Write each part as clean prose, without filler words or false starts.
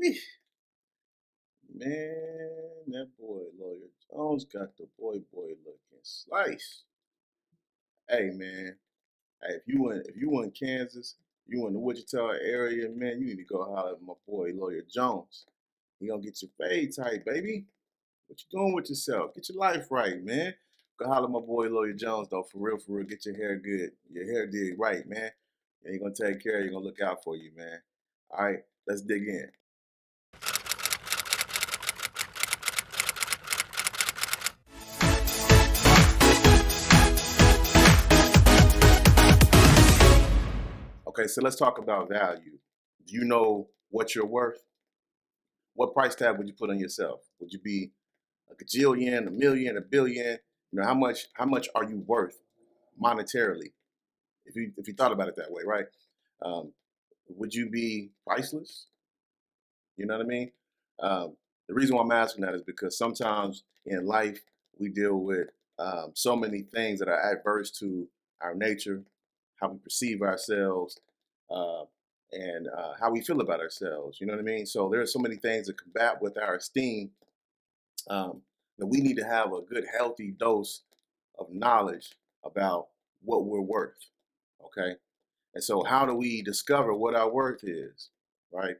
Man, that boy Lawyer Jones got the boy looking slice. Hey man, hey, if you in Kansas, you in the Wichita area, man, you need to go holler at my boy Lawyer Jones. He gonna get your fade tight, baby. What you doing with yourself? Get your life right, man. Go holler at my boy Lawyer Jones though, for real, for real. Get your hair good, your hair did right, man. And he gonna take care of you, gonna look out for you, man. All right, let's dig in. Okay, so let's talk about value. Do you know what you're worth? What price tag would you put on yourself? Would you be a gajillion, a million, a billion? How much are you worth monetarily? If you thought about it that way, right? Um, would you be priceless? You know what I mean? The reason why I'm asking that is because sometimes in life we deal with so many things that are adverse to our nature, how we perceive ourselves, uh, and how we feel about ourselves. You know what I mean? So there are so many things to combat with our esteem that we need to have a good, healthy dose of knowledge about what we're worth. Okay, and so how do we discover what our worth is? Right.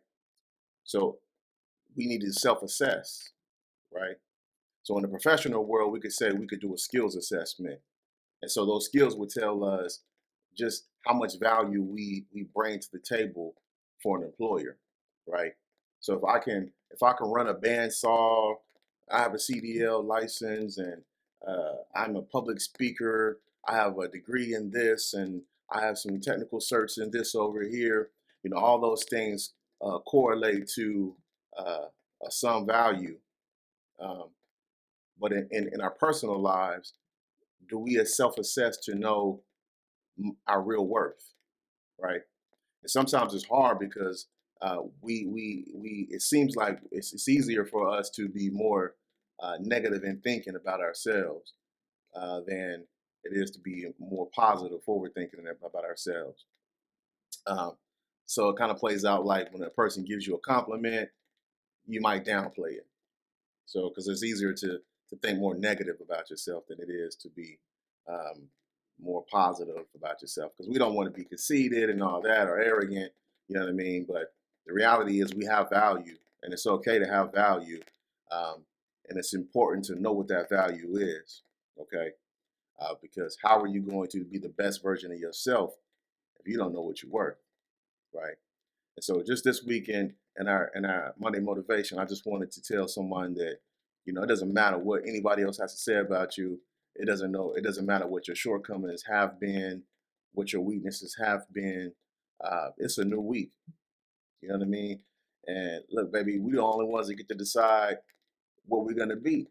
So we need to self-assess, right? So in the professional world, we could say we could do a skills assessment. And so those skills would tell us just how much value we bring to the table for an employer, right? So if I can run a bandsaw, I have a CDL license, and I'm a public speaker. I have a degree in this, and I have some technical certs in this over here. All those things correlate to some value. Um, but in our personal lives, do we self-assess to know our real worth, right? And sometimes it's hard because we it seems like it's easier for us to be more negative in thinking about ourselves than it is to be more positive, forward thinking about ourselves. Um, so it kind of plays out like when a person gives you a compliment, you might downplay it. So because it's easier to think more negative about yourself than it is to be um, more positive about yourself, because we don't want to be conceited and all that or arrogant. You know what I mean? But the reality is we have value, and it's okay to have value, um, and it's important to know what that value is. Okay, because how are you going to be the best version of yourself if you don't know what you're worth, right? And so just this weekend in our Monday motivation, I just wanted to tell someone that, it doesn't matter what anybody else has to say about you. It doesn't matter what your shortcomings have been, what your weaknesses have been. It's a new week. You know what I mean? And look, baby, we the only ones that get to decide what we're gonna be.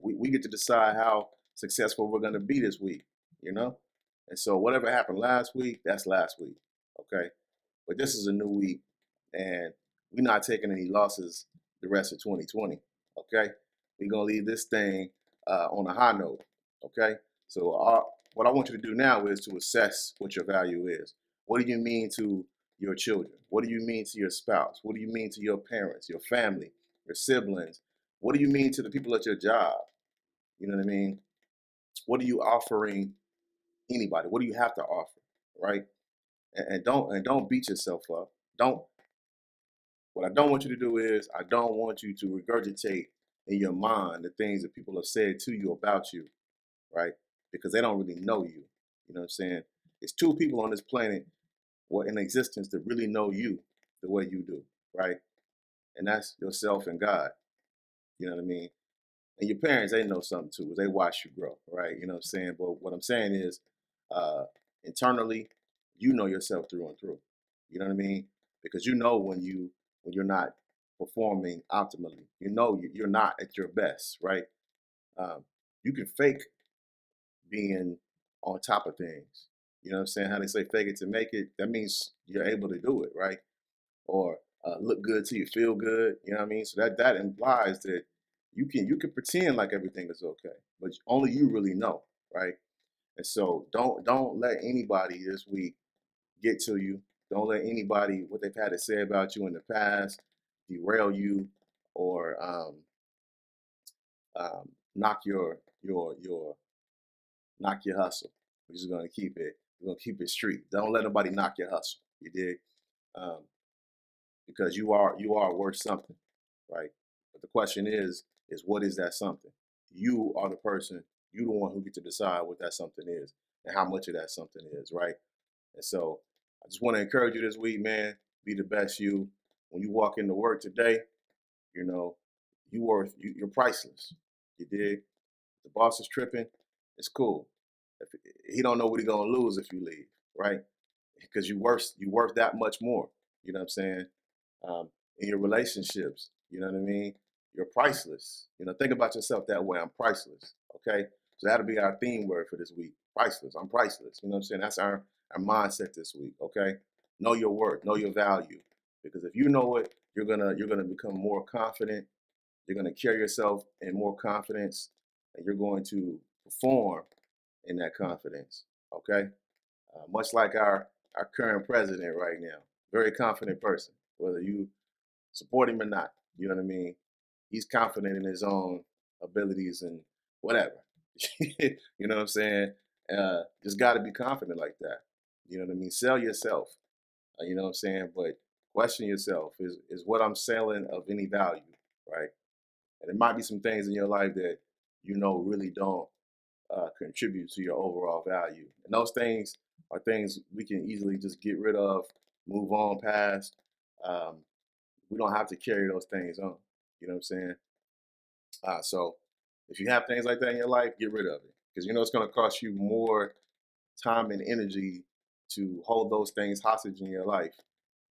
We get to decide how successful we're gonna be this week, you know? And so whatever happened last week, that's last week. Okay. But this is a new week, and we're not taking any losses the rest of 2020. Okay, we're gonna leave this thing on a high note. Okay, so what I want you to do now is to assess what your value is. What do you mean to your children? What do you mean to your spouse? What do you mean to your parents, your family, your siblings? What do you mean to the people at your job? You know what I mean? What are you offering anybody? What do you have to offer? Right? And don't beat yourself up. Don't What I don't want you to do is I don't want you to regurgitate in your mind the things that people have said to you about you, right? Because they don't really know you. You know what I'm saying? It's two people on this planet in existence that really know you the way you do, right? And that's yourself and God. You know what I mean? And your parents, they know something too. They watch you grow, right? You know what I'm saying? But what I'm saying is, uh, internally, you know yourself through and through. You know what I mean? Because you know when you're not performing optimally. You know you're not at your best, right? Um, you can fake being on top of things. You know what I'm saying? How they say fake it to make it. That means you're able to do it, right? Or look good till you feel good. You know what I mean? So that implies that you can pretend like everything is okay, but only you really know, right? And so don't let anybody this week get to you. Don't let anybody what they've had to say about you in the past. derail you or knock your knock your hustle. We're just gonna keep it. We're gonna keep it street. Don't let nobody knock your hustle. You dig? Um, because you are worth something, right? But the question is what is that something? You are the person. You the one who get to decide what that something is and how much of that something is, right? And so I just want to encourage you this week, man. Be the best you. When you walk into work today, you know you're priceless. You dig? The boss is tripping. It's cool. If he don't know what he gonna lose if you leave, right? Because you worth that much more. You know what I'm saying? In your relationships, you know what I mean? You're priceless. Think about yourself that way. I'm priceless. Okay, so that'll be our theme word for this week. Priceless. I'm priceless. You know what I'm saying? That's our mindset this week. Okay, know your worth, know your value, because if you know it, you're gonna become more confident. You're gonna carry yourself in more confidence, and you're going to perform in that confidence. Okay, much like our current president right now, very confident person. Whether you support him or not, you know what I mean. He's confident in his own abilities and whatever. You know what I'm saying? Just got to be confident like that. You know what I mean? Sell yourself. You know what I'm saying? But question yourself: is what I'm selling of any value, right? And there might be some things in your life that really don't contribute to your overall value. And those things are things we can easily just get rid of, move on past. Um, we don't have to carry those things on. You know what I'm saying? So if you have things like that in your life, get rid of it because it's going to cost you more time and energy to hold those things hostage in your life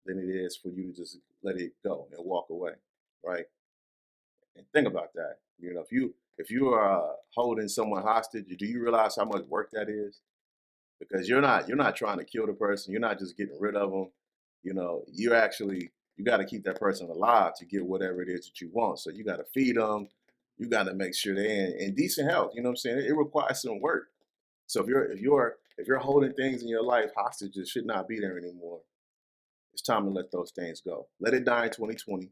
than it is for you to just let it go and walk away, right? And think about that. If you are holding someone hostage, do you realize how much work that is? Because you're not trying to kill the person. You're not just getting rid of them. You got to keep that person alive to get whatever it is that you want. So you got to feed them. You got to make sure they're in decent health. You know what I'm saying? It requires some work. So if you're holding things in your life hostage that should not be there anymore, it's time to let those things go. Let it die in 2020.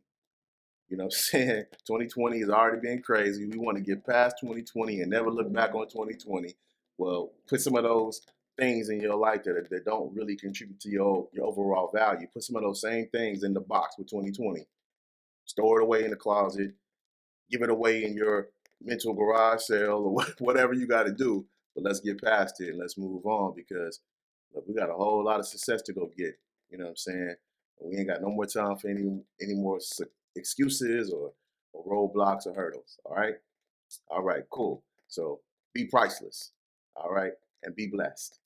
You know what I'm saying? 2020 has already been crazy. We want to get past 2020 and never look back on 2020. Well, put some of those things in your life that don't really contribute to your overall value. Put some of those same things in the box with 2020. Store it away in the closet. Give it away in your mental garage sale or whatever you got to do. But let's get past it and let's move on because look, we got a whole lot of success to go get. You know what I'm saying? We ain't got no more time for any more excuses or roadblocks or hurdles. All right, cool. So be priceless. All right, and be blessed.